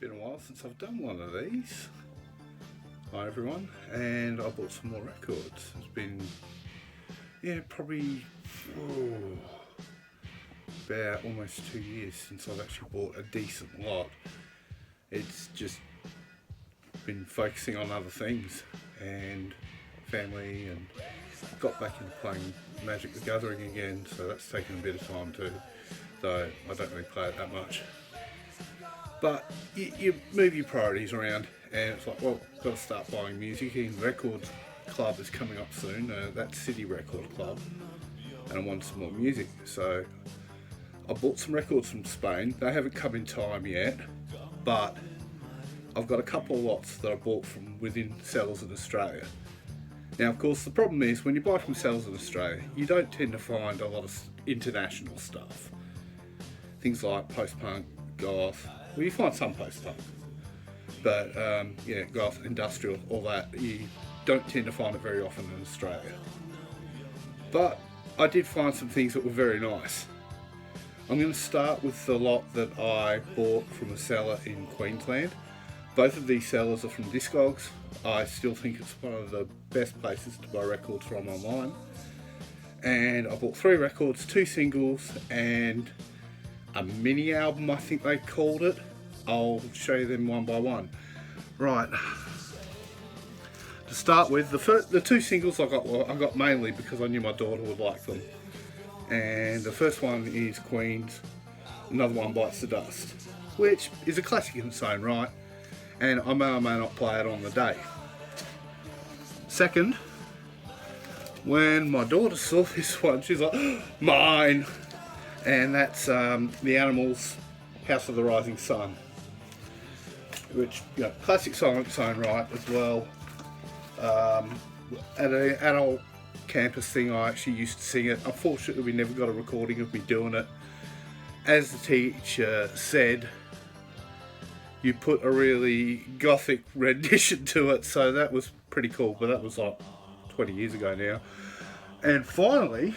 Been a while since I've done one of these. Hi everyone, and I bought some more records. It's been, probably about almost 2 years since I've actually bought a decent lot. It's just been focusing on other things and family, and got back into playing Magic the Gathering again, so that's taken a bit of time too, though I don't really play it that much. But you move your priorities around, and it's like, well, I've got to start buying music. And Record Club is coming up soon, that's City Record Club, and I want some more music. So I bought some records from Spain. They haven't come in time yet, but I've got a couple of lots that I bought from within sellers in Australia. Now, of course, the problem is when you buy from sellers in Australia, you don't tend to find a lot of international stuff. Things like post-punk, goth. Well, you find some post-punk, but goth, industrial, all that, you don't tend to find it very often in Australia. But I did find some things that were very nice. I'm going to start with the lot that I bought from a seller in Queensland. Both of these sellers are from Discogs. I still think it's one of the best places to buy records from online. And I bought 3 records, 2 singles, and a mini album, I think they called it. I'll show you them one by one. Right. To start with, the 2 singles I got mainly because I knew my daughter would like them. And the first one is Queen's Another One Bites the Dust, which is a classic in its own right, and I may or may not play it on the day. Second, when my daughter saw this one, she's like, mine! And that's The Animals' House of the Rising Sun, which, classic song in its own right as well. At an adult campus thing, I actually used to sing it. Unfortunately, we never got a recording of me doing it. As the teacher said, you put a really gothic rendition to it, so that was pretty cool, but that was like 20 years ago now. And finally,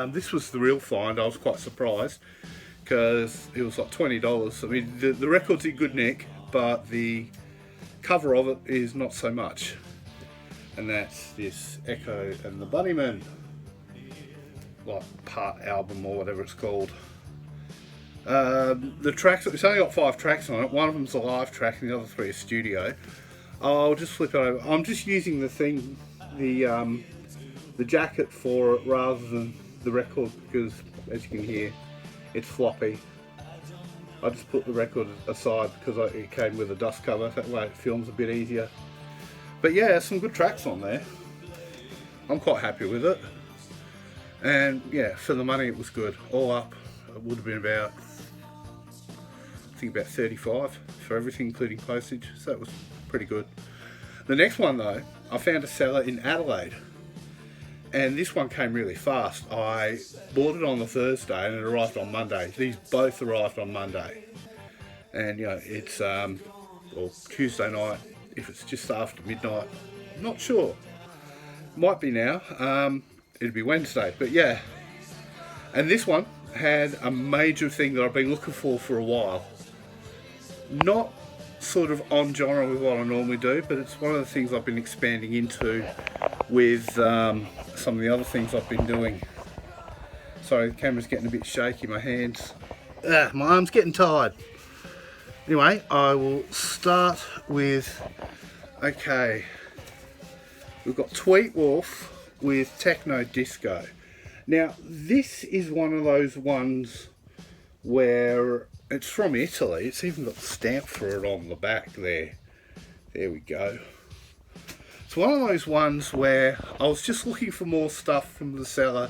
this was the real find. I was quite surprised because it was like $20. I mean, the record's in good nick, but the cover of it is not so much. And that's this Echo and the Bunnymen, like part album or whatever it's called. The tracks, it's only got 5 tracks on it. One of them's a live track and the other 3 are studio. I'll just flip it over. I'm just using the jacket for it rather than the record because, as you can hear, it's floppy. I just put the record aside because it came with a dust cover. That way it films a bit easier. But yeah, some good tracks on there. I'm quite happy with it. And yeah, for the money it was good. All up, it would have been about, I think about 35 for everything including postage. So that was pretty good. The next one though, I found a seller in Adelaide. And this one came really fast. I bought it on the Thursday and it arrived on Monday. These both arrived on Monday. And it's Tuesday night, if it's just after midnight. I'm not sure. Might be now. It'd be Wednesday, but yeah. And this one had a major thing that I've been looking for a while. Not sort of on genre with what I normally do, but it's one of the things I've been expanding into with some of the other things I've been doing. Sorry, the camera's getting a bit shaky, my hands. My arm's getting tired. Anyway, I will start with, we've got Tweet Wolf with Techno Disco. Now, this is one of those ones where it's from Italy. It's even got the stamp for it on the back there. There we go. It's one of those ones where I was just looking for more stuff from the seller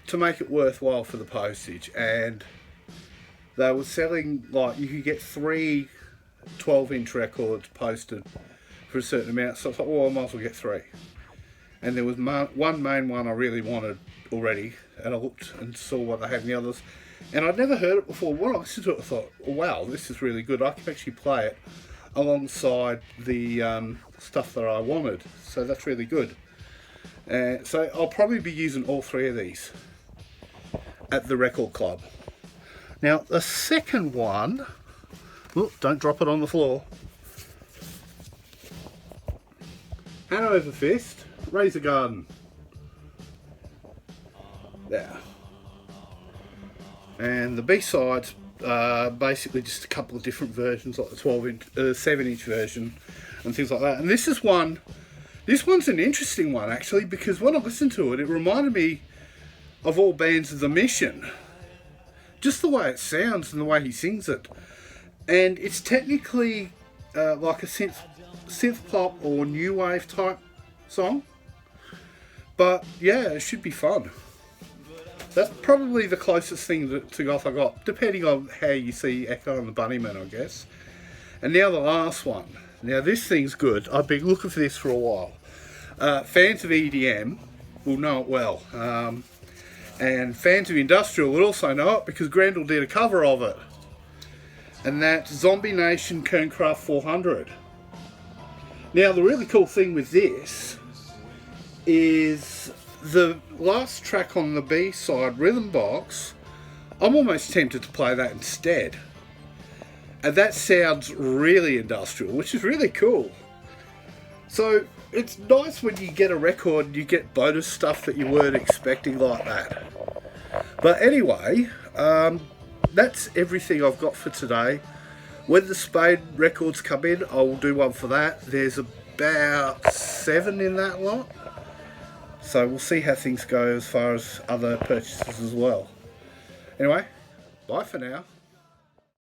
to make it worthwhile for the postage, and they were selling, like, you could get 3 12-inch records posted for a certain amount, so I thought, well, I might as well get 3. And there was one main one I really wanted already, and I looked and saw what they had in the others, and I'd never heard it before. When I listened to it, I thought, wow, this is really good. I can actually play it alongside the stuff that I wanted, so that's really good. So I'll probably be using all 3 of these at the record club. Now the second one Look, don't drop it on the floor. Hanover Fist, Razor Garden. There. And the B-sides are basically just a couple of different versions, like the 7-inch version and things like that. And this one's an interesting one actually, because when I listened to it, it reminded me of all bands of The Mission. Just the way it sounds and the way he sings it. And it's technically like a synth pop or new wave type song. But yeah, it should be fun. That's probably the closest thing to goth I got, depending on how you see Echo and the Bunnymen, I guess. And now the last one. Now this thing's good. I've been looking for this for a while. Fans of EDM will know it well. And fans of industrial will also know it because Grendel did a cover of it. And that's Zombie Nation Kernkraft 400. Now the really cool thing with this is the last track on the B-side, Rhythm Box. I'm almost tempted to play that instead. And that sounds really industrial, which is really cool. So it's nice when you get a record and you get bonus stuff that you weren't expecting like that. But anyway, that's everything I've got for today. When the Spade records come in, I will do one for that. There's about 7 in that lot. So we'll see how things go as far as other purchases as well. Anyway, bye for now.